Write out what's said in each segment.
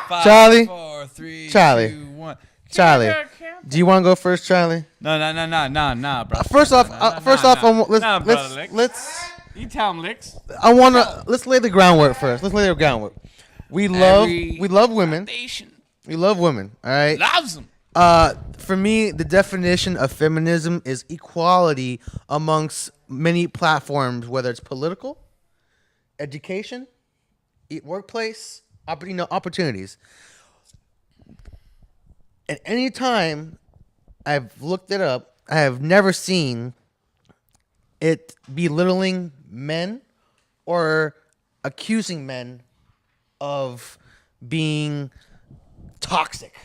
5, Charlie. 4, 3, Charlie. 2, 1. Charlie, do you want to go first, Charlie? No, bro. First off, brother, let's. You tell him, Licks. Let's lay the groundwork first. We love women. We love women. All right. Loves them. For me, the definition of feminism is equality amongst many platforms, whether it's political, education, workplace, opportunities. At any time I've looked it up, I have never seen it belittling men or accusing men of being toxic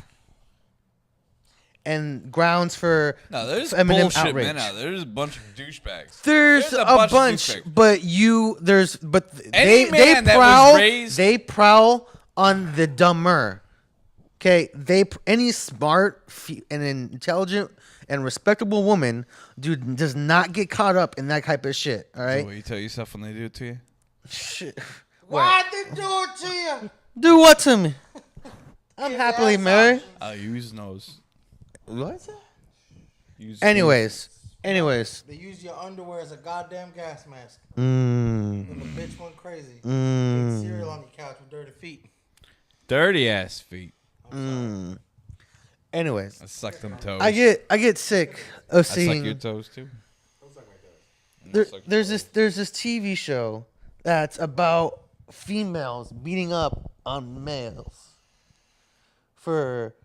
and grounds for there's feminine bullshit outrage. men out there. There's a bunch of douchebags. There's a bunch, but they prowl on the dumber. Okay, any smart and intelligent and respectable woman, dude, does not get caught up in that type of shit. All right. So what you tell yourself when they do it to you? Shit. Why'd they do it to you? Do what to me? I'm happily married. Use nose. What's that? Anyways. They use your underwear as a goddamn gas mask. And the bitch went crazy. Ate cereal on your couch with dirty feet. Dirty ass feet. Anyways, I suck them toes. I get sick of seeing. I suck your toes too. There's this TV show that's about females beating up on males for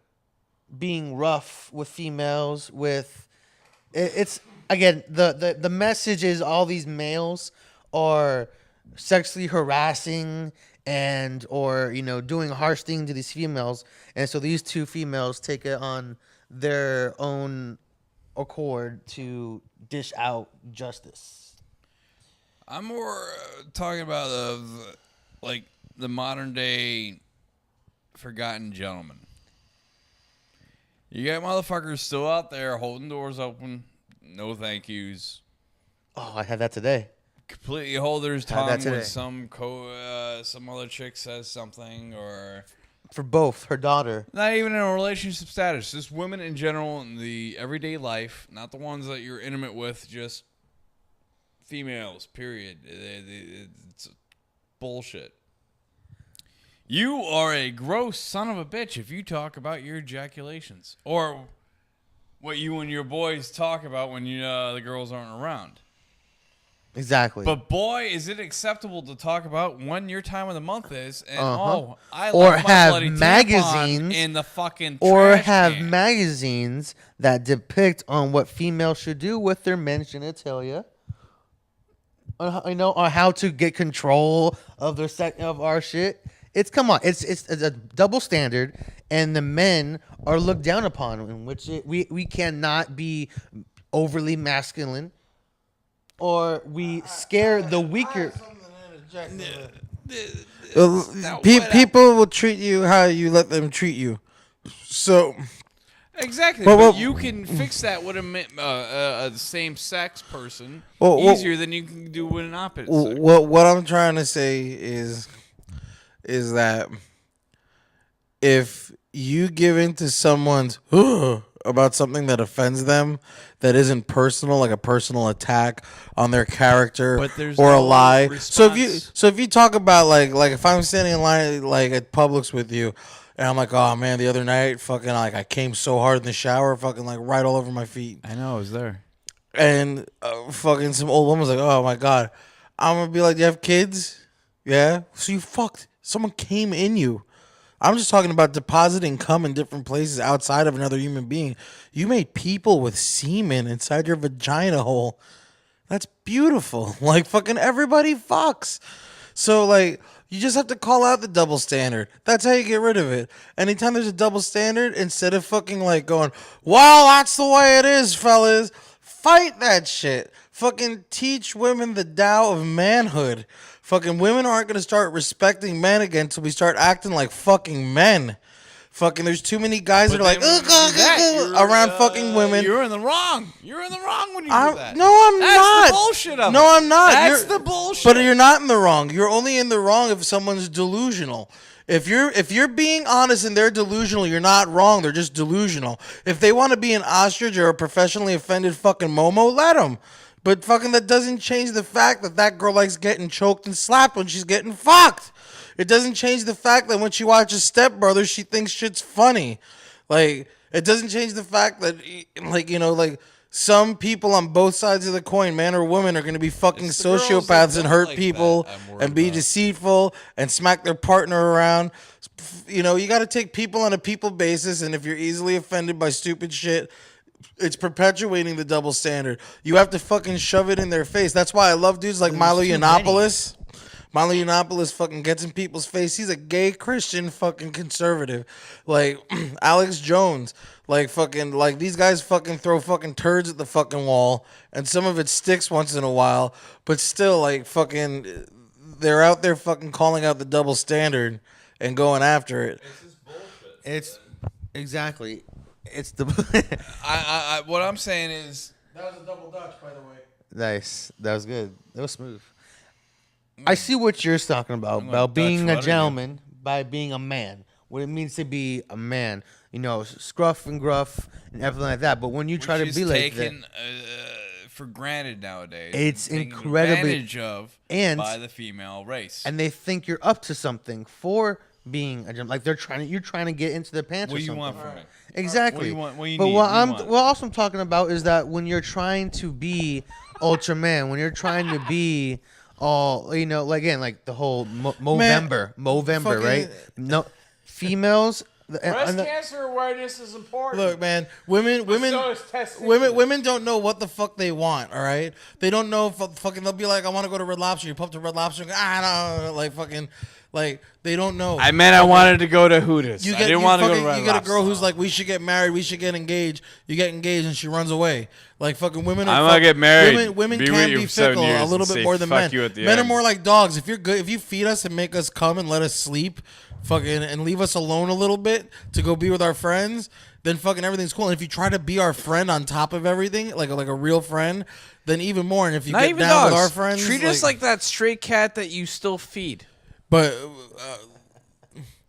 being rough with females. It's again the message is all these males are sexually harassing or doing harsh things to these females, and so these two females take it on their own accord to dish out justice. I'm more talking about the modern day forgotten gentleman. You got motherfuckers still out there holding doors open, no thank yous. Oh, I had that today. Completely hold their tongue when some other chick says something, or for both her daughter. Not even in a relationship status, just women in general in the everyday life, not the ones that you're intimate with, just females. Period. It's bullshit. You are a gross son of a bitch if you talk about your ejaculations or what you and your boys talk about when the girls aren't around. Exactly. But boy, is it acceptable to talk about when your time of the month is, and I or love my have bloody magazines in the fucking or trash have can. magazines that depict on what females should do with their men's genitalia. Or how to get control of of our shit. It's a double standard, and the men are looked down upon, in which we cannot be overly masculine, or we scare the weaker. People will treat you how you let them treat you. So exactly, but you can fix that with a same-sex person easier than you can do with an opposite sex. What I'm trying to say is that if you give in to someone's about something that offends them, that isn't personal, like a personal attack on their character or a lie. Response. So if you talk about like if I'm standing in line like at Publix with you, and I'm like, oh man, the other night, fucking I came so hard in the shower, fucking right all over my feet. I know, I was there. And fucking some old woman's like, oh my god, I'm gonna be like, do you have kids? Yeah. So you fucked. Someone came in you. I'm just talking about depositing cum in different places outside of another human being. You made people with semen inside your vagina hole. That's beautiful. Like fucking everybody fucks. So you just have to call out the double standard. That's how you get rid of it. Anytime there's a double standard, instead of fucking going, well, that's the way it is, fellas. Fight that shit. Fucking teach women the Tao of manhood. Fucking women aren't going to start respecting men again until we start acting like fucking men. Fucking there's too many guys that are like, around fucking women. You're in the wrong. You're in the wrong when you do that. No, I'm not. That's the bullshit of it. No, I'm not. That's the bullshit. But you're not in the wrong. You're only in the wrong if someone's delusional. If you're being honest and they're delusional, you're not wrong. They're just delusional. If they want to be an ostrich or a professionally offended fucking Momo, let them. But fucking that doesn't change the fact that that girl likes getting choked and slapped when she's getting fucked. It doesn't change the fact that when she watches Step Brothers, she thinks shit's funny. Like, it doesn't change the fact that, like, you know, like, some people on both sides of the coin, man or woman, are going to be fucking sociopaths and hurt people and be deceitful and smack their partner around. You know, you got to take people on a people basis, and if you're easily offended by stupid shit, it's perpetuating the double standard. You have to fucking shove it in their face. That's why I love dudes like Milo Yiannopoulos. Milo Yiannopoulos fucking gets in people's face. He's a gay Christian fucking conservative. Like Alex Jones. Like fucking, like these guys fucking throw fucking turds at the fucking wall, and some of it sticks once in a while, but still, like fucking, they're out there fucking calling out the double standard and going after it. It's just bullshit. It's exactly. It's the. What I'm saying is That was a double Dutch, by the way. Nice. That was good. That was smooth. I see what you're talking about being Dutch a gentleman by being a man. What it means to be a man. You know, scruff and gruff and everything like that. But when you try to be like that, taken for granted nowadays. It's taken incredibly advantage of by the female race. and they think you're up to something for being a gentleman. Like you're trying to get into their pants. What or do you something. want from it? Exactly. What do you want? What do you but need? what also I'm talking about is that when you're trying to be Ultraman, when you're trying to be all, you know, like again, like the whole Movember, fucking- right? No, females. Breast cancer awareness is important. Look, man, women So is testicular. women don't know what the fuck they want. All right, they don't know. Fucking, they'll be like, I want to go to Red Lobster. You pop to Red Lobster. And go, no, like fucking, like they don't know. I meant I wanted to go to Hooters. You I get, didn't you want to go fucking- to Red You get a Lobster. girl who's like, we should get married, we should get engaged. You get engaged and she runs away. Like fucking women. I'm gonna get married, Women be can with you be for 7 fickle years a little and bit say more than fuck men. you at the Men are end. more like dogs. If you're good, if you feed us and make us come and let us sleep, fucking, and leave us alone a little bit to go be with our friends, then fucking everything's cool. And if you try to be our friend on top of everything, like a real friend, then even more. And if you Not get even down dogs. with our friends, Treat us like that stray cat that you still feed. But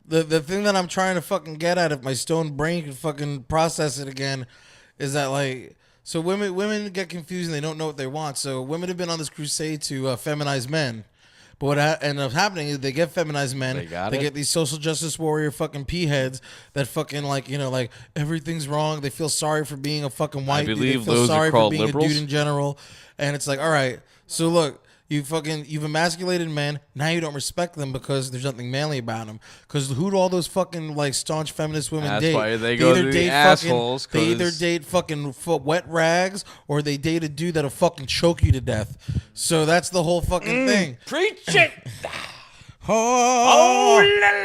the thing that I'm trying to fucking get at, if my stone brain can fucking process it again, is that like, so women get confused and they don't know what they want. So women have been on this crusade to feminize men. But what ends up happening is they get feminized men. They got they it. get these social justice warrior fucking pea heads that fucking like, you know, like everything's wrong. They feel sorry for being a fucking white dude. They believe feel those are sorry for called being liberals. a dude in general. And it's like, all right, so look, you've emasculated men. Now you don't respect them because there's nothing manly about them. Because who do all those fucking like staunch feminist women That's date? why they go either to the date assholes, They either 'cause- date fucking wet rags or they date a dude that'll fucking choke you to death. So that's the whole fucking thing. Preach it. Oh.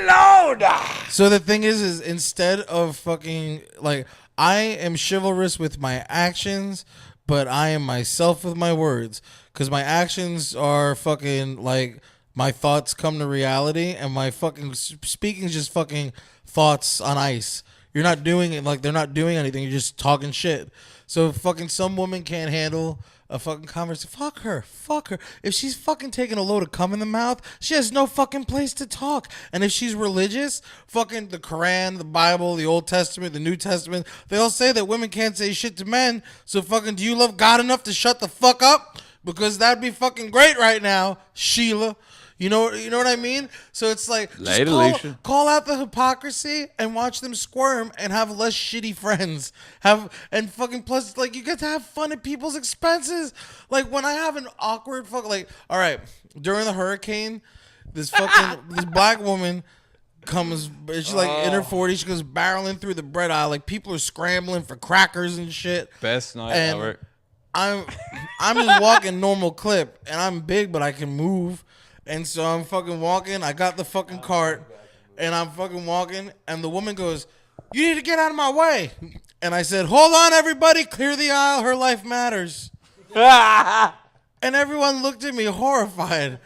Lord. So the thing is instead of fucking like, I am chivalrous with my actions, but I am myself with my words. Because my actions are fucking like my thoughts come to reality, and my fucking speaking is just fucking thoughts on ice. You're not doing it like they're not doing anything. You're just talking shit. So if fucking some woman can't handle a fucking conversation, fuck her. If she's fucking taking a load of cum in the mouth, she has no fucking place to talk. And if she's religious, fucking the Quran, the Bible, the Old Testament, the New Testament, they all say that women can't say shit to men. So fucking, do you love God enough to shut the fuck up? Because that'd be fucking great right now, Sheila. You know what I mean? So it's like, just Later, Alicia. call out the hypocrisy and watch them squirm and have less shitty friends. And fucking plus, like, you get to have fun at people's expenses. Like, when I have an awkward like, all right, during the hurricane, this black woman comes, she's like in her 40s, she goes barreling through the bread aisle. Like, people are scrambling for crackers and shit. Best night And ever. I'm just walking normal clip, and I'm big, but I can move. And so I'm fucking walking. I got the fucking cart, and I'm fucking walking. And the woman goes, "You need to get out of my way." And I said, "Hold on, everybody, clear the aisle. Her life matters." And everyone looked at me horrified.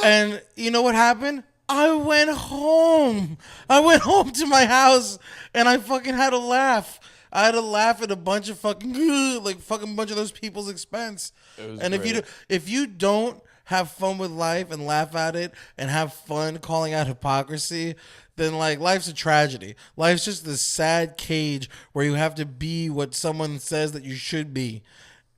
And you know what happened? I went home. I went home to my house, and I fucking had to laugh. I had to laugh at a bunch of fucking like fucking bunch of those people's expense. And great. if you don't have fun with life and laugh at it and have fun calling out hypocrisy, then like life's a tragedy. Life's just this sad cage where you have to be what someone says that you should be.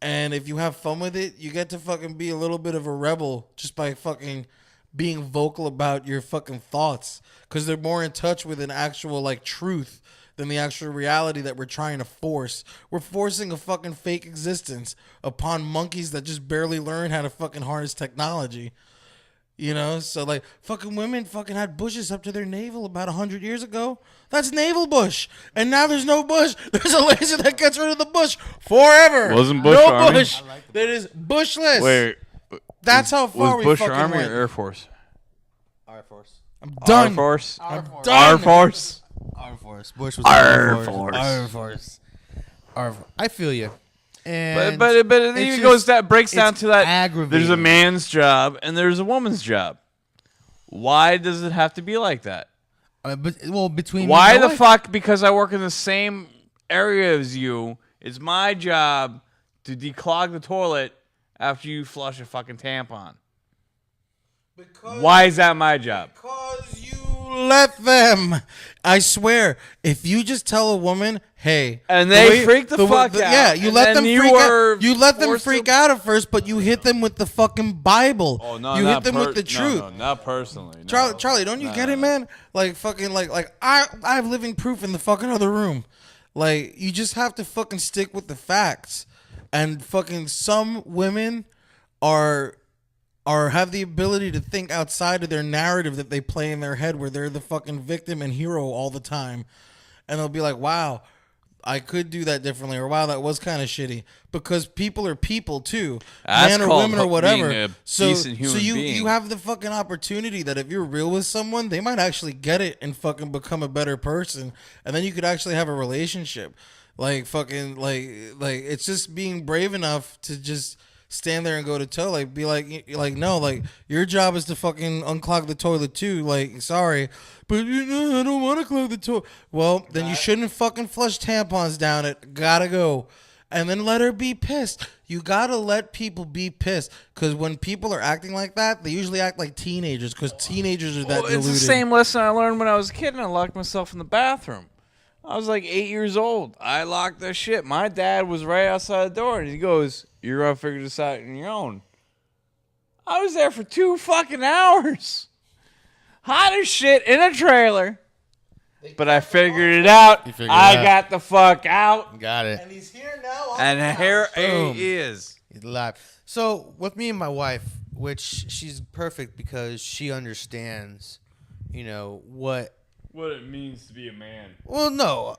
And if you have fun with it, you get to fucking be a little bit of a rebel just by fucking being vocal about your fucking thoughts, because they're more in touch with an actual like truth than the actual reality that we're trying to force. We're forcing a fucking fake existence upon monkeys that just barely learn how to fucking harness technology. You know, so like fucking women fucking had bushes up to their navel about 100 years ago. That's navel bush. And now there's no bush. There's a laser that gets rid of the bush forever. Wasn't Bush no Army? bush. That is bushless. Wait, That's how far was we Bush fucking Army went. or Air Force? Our Force. I'm done. Air Force. Our Force. done. Air Force. Our Force. Bush was Air Our Force. Our Force. Our Force. I feel you. And But it it's even goes that breaks down it's to that. aggravating. There's a man's job and there's a woman's job. Why does it have to be like that? Between Why me and the my wife. fuck? Because I work in the same area as you. It's my job to declog the toilet after you flush a fucking tampon. Why is that my job? Because you let them. I swear, if you just tell a woman, hey, And they freak the fuck out, Yeah, you and let then them you freak are out. You let them forced freak to- out at first, but you hit them with the fucking Bible. Oh no, you not hit them with the truth. No, not personally. No. Charlie, don't you get it, man? Like fucking like I have living proof in the fucking other room. Like you just have to fucking stick with the facts. And fucking some women are have the ability to think outside of their narrative that they play in their head where they're the fucking victim and hero all the time. And they'll be like, "Wow, I could do that differently," or "Wow, that was kind of shitty." Because people are people too, That's man or called women or being whatever. a So decent human you being. have the fucking opportunity that if you're real with someone, they might actually get it and fucking become a better person, and then you could actually have a relationship. Like fucking like it's just being brave enough to just stand there and go to toe, like be like no, like your job is to fucking unclog the toilet too. Like sorry, but I don't want to clog the toilet. Well, then you shouldn't fucking flush tampons down it. Gotta go, and then let her be pissed. You gotta let people be pissed, because when people are acting like that, they usually act like teenagers, because teenagers are that Well, deluded. it's the same lesson I learned when I was a kid and I locked myself in the bathroom. I was like 8 years old. I locked that shit. My dad was right outside the door and he goes, "You're going to figure this out on your own." I was there for 2 fucking hours. Hot as shit in a trailer. But I figured it out. figured it I out. got the fuck out. Got it. And he's here now. And here Boom. he is. He's live. So with me and my wife, which she's perfect because she understands, What it means to be a man. Well, no,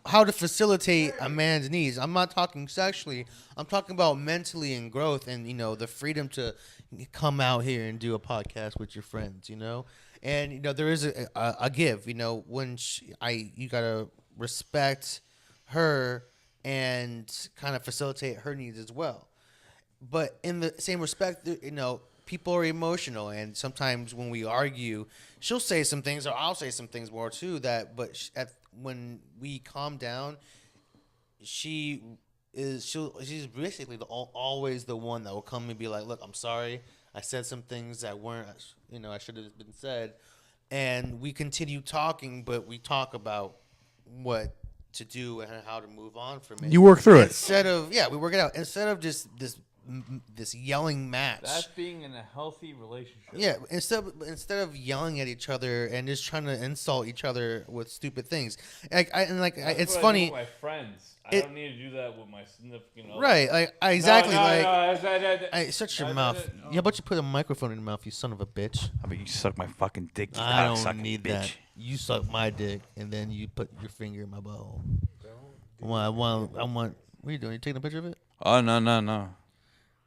how to facilitate a man's needs. I'm not talking sexually. I'm talking about mentally and growth, and the freedom to come out here and do a podcast with your friends. And there is a give. When you gotta respect her and kind of facilitate her needs as well. But in the same respect, people are emotional, and sometimes when we argue, she'll say some things, or I'll say some things more too. When we calm down, she's basically always the one that will come and be like, "Look, I'm sorry. I said some things that weren't, I should have been said," and we continue talking, but we talk about what to do and how to move on from it. You work through it. We work it out instead of just this yelling match. That's being in a healthy relationship. Yeah, instead of yelling at each other and just trying to insult each other with stupid things, it's That's what I funny, do with my friends. I It- don't need to do that with my significant other. right? Exactly. No, Shut your mouth. Yeah, but you put a microphone in your mouth, you son of a bitch. How about you suck my fucking dick, you I cocksucking don't need bitch. that. You suck my dick, and then you put your finger in my butthole. I want. What are you doing? You taking a picture of it? Oh no.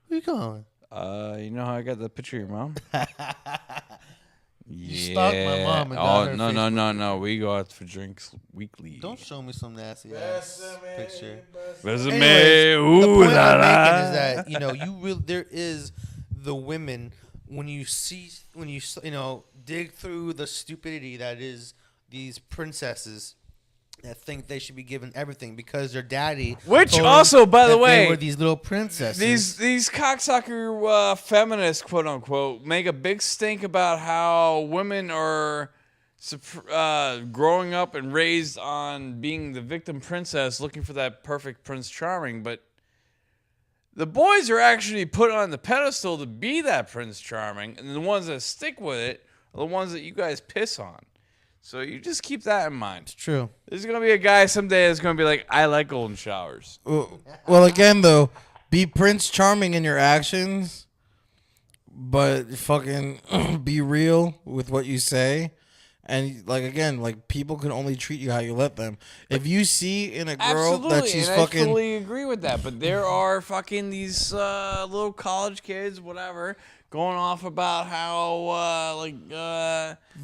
Who you calling? You know how I got the picture of your mom? You stalked my mom and got her No. We go out for drinks weekly. Don't show me some nasty ass picture. Resume. Anyways, the Ooh point la I'm la. making is that there is the women when you dig through the stupidity that is these princesses that think they should be given everything because their daddy. Which told also, them by the that way, they were these little princesses. these cocksucker feminists, quote unquote, make a big stink about how women are growing up and raised on being the victim princess, looking for that perfect Prince Charming, but the boys are actually put on the pedestal to be that Prince Charming, and the ones that stick with it are the ones that you guys piss on. So you just keep that in mind. True. There's going to be a guy someday that's going to be like, I like golden showers. Well, again, though, be Prince Charming in your actions, but fucking be real with what you say. And like again, like people can only treat you how you let them. If you see in a girl that she's and fucking, I fully agree with that. But there are fucking these little college kids, whatever, going off about how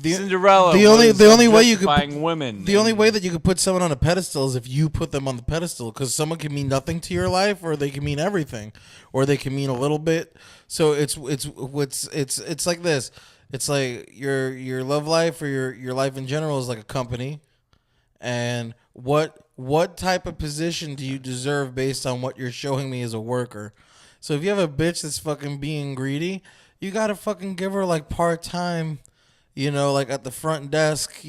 Cinderella. the only way you could objectifying women. The only way that you could put someone on a pedestal is if you put them on the pedestal, because someone can mean nothing to your life, or they can mean everything, or they can mean a little bit. So it's like this. It's like your love life or your life in general is like a company, and what type of position do you deserve based on what you're showing me as a worker? So if you have a bitch that's fucking being greedy, you gotta fucking give her like part-time, like at the front desk,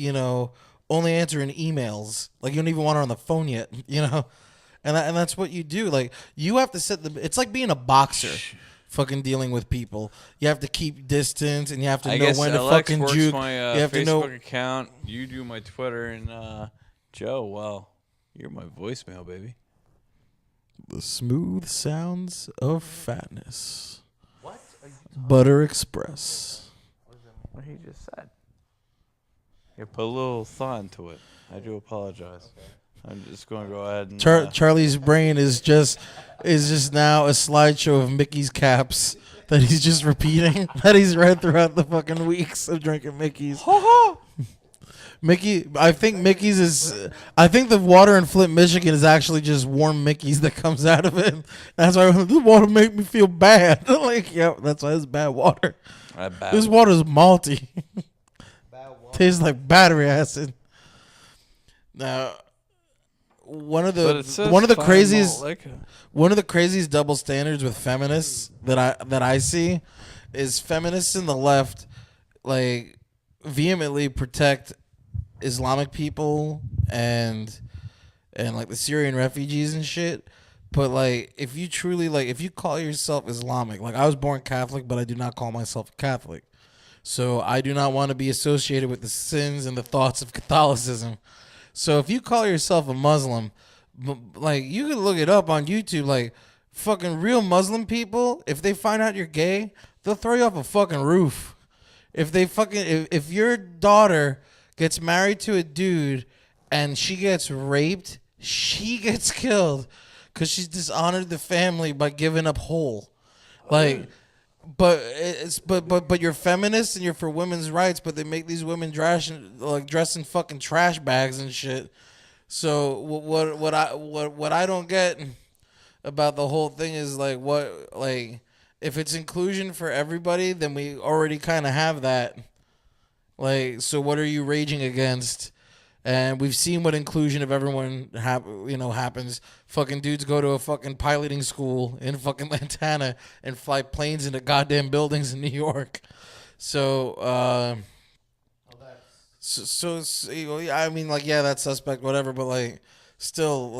only answering emails. Like you don't even want her on the phone yet, and that's what you do. Like you have to it's like being a boxer. Fucking dealing with people, you have to keep distance, and you have to know when to Alex fucking works juke. my You have to know. Facebook account. You do my Twitter, and Joe, well, you're my voicemail, baby. The smooth sounds of fatness. What? Butter Express. What he just said. You put a little thought into it. I do apologize. Okay. I'm just going to go ahead and... Charlie's brain is just now a slideshow of Mickey's caps that he's just repeating, that he's read throughout the fucking weeks of drinking Mickey's. Mickey, I think the water in Flint, Michigan is actually just warm Mickey's that comes out of it. That's why this water make me feel bad. Like, yeah, that's why it's bad water. This water's malty. Tastes like battery acid. Now, one of the craziest double standards with feminists that I see is feminists in the left like vehemently protect Islamic people and like the Syrian refugees and shit. But like if you call yourself Islamic, like I was born Catholic, but I do not call myself Catholic. So I do not want to be associated with the sins and the thoughts of Catholicism. So if you call yourself a Muslim, like you can look it up on YouTube, like fucking real Muslim people, if they find out you're gay, they'll throw you off a fucking roof. If your daughter gets married to a dude and she gets raped, she gets killed because she's dishonored the family by giving up whole. Like, but you're feminists and you're for women's rights, but they make these women dress in fucking trash bags and shit. So what I don't get about the whole thing is if it's inclusion for everybody, then we already kind of have that. Like, so what are you raging against? And we've seen what inclusion of everyone happens. Fucking dudes go to a fucking piloting school in fucking Montana and fly planes into goddamn buildings in New York. So, I mean, like, yeah, that's suspect, whatever. But like, still,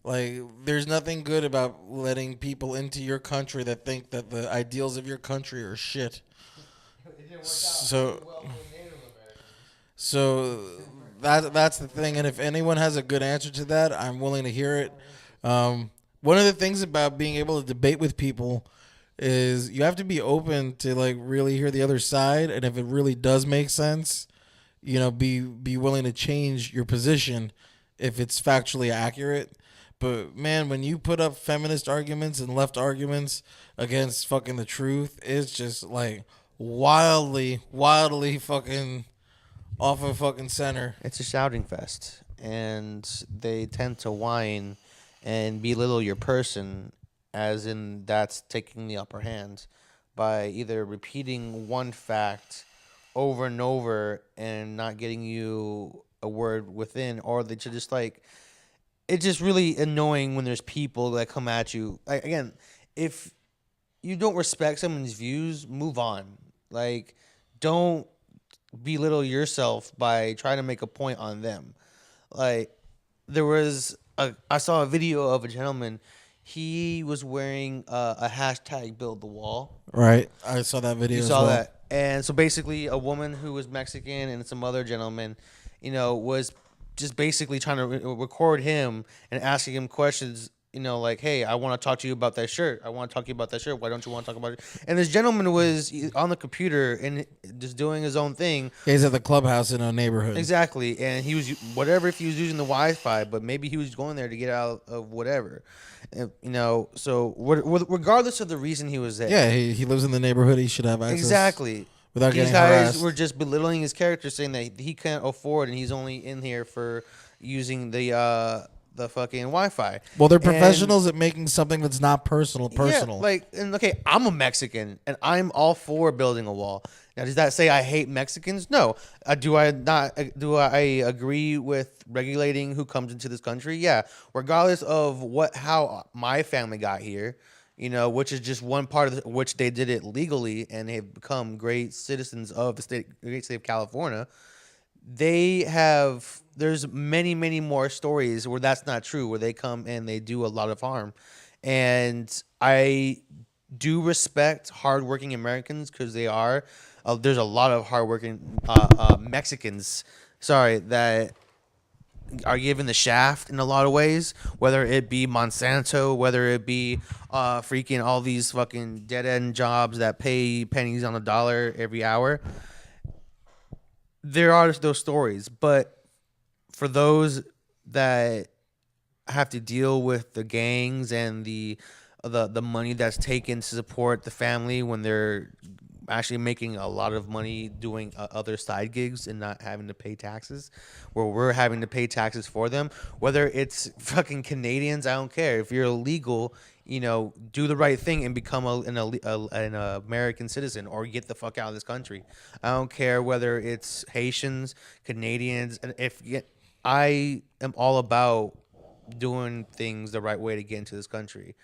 like, there's nothing good about letting people into your country that think that the ideals of your country are shit. So that's the thing, and if anyone has a good answer to that, I'm willing to hear it. One of the things about being able to debate with people is you have to be open to like really hear the other side, and if it really does make sense, be willing to change your position if it's factually accurate. But man, when you put up feminist arguments and left arguments against fucking the truth, it's just like wildly fucking off of fucking center. It's a shouting fest, and they tend to whine and belittle your person, as in that's taking the upper hand by either repeating one fact over and over and not getting you a word within, or they should just like. It's just really annoying when there's people that come at you. Like again, if you don't respect someone's views, move on. Like, don't belittle yourself by trying to make a point on them. Like, I saw a video of a gentleman. He was wearing a hashtag build the wall. Right. I saw that video. You as saw well. that. And so basically, a woman who was Mexican and some other gentleman, was just basically trying to record him and asking him questions. Like, hey, I want to talk to you about that shirt. I want to talk to you about that shirt. Why don't you want to talk about it? And this gentleman was on the computer and just doing his own thing. He's at the clubhouse in a neighborhood. Exactly. And he was, whatever, if he was using the Wi-Fi, but maybe he was going there to get out of whatever. So regardless of the reason he was there. Yeah, he lives in the neighborhood. He should have access. Exactly. Without These getting guys harassed. were just belittling his character, saying that he can't afford and he's only in here for using the fucking Wi-Fi. Well, they're professionals at making something that's not personal. Yeah, okay, I'm a Mexican and I'm all for building a wall. Now, does that say I hate Mexicans? No. Do I agree with regulating who comes into this country? Yeah. Regardless of how my family got here, which is just one part of which they did it legally and they've become great citizens of the great state of California. There's many, many more stories where that's not true, where they come and they do a lot of harm. And I do respect hardworking Americans because they are. There's a lot of hardworking Mexicans, that are given the shaft in a lot of ways, whether it be Monsanto, whether it be freaking all these fucking dead-end jobs that pay pennies on the dollar every hour. There are those stories, but for those that have to deal with the gangs and the money that's taken to support the family when they're actually making a lot of money doing other side gigs and not having to pay taxes, where we're having to pay taxes for them, whether it's fucking Canadians, I don't care. If you're illegal, do the right thing and become an American citizen or get the fuck out of this country. I don't care whether it's Haitians, Canadians, and I am all about doing things the right way to get into this country.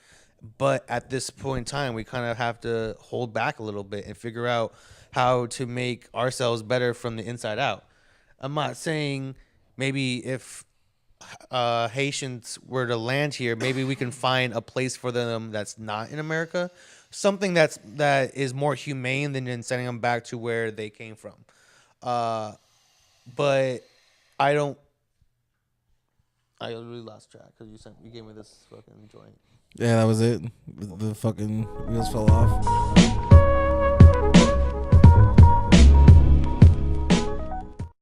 But at this point in time, we kind of have to hold back a little bit and figure out how to make ourselves better from the inside out. I'm not saying maybe if Haitians were to land here, maybe we can find a place for them that's not in America, something that is more humane than sending them back to where they came from. But I really lost track because you gave me this fucking joint. Yeah, that was it. The fucking wheels fell off.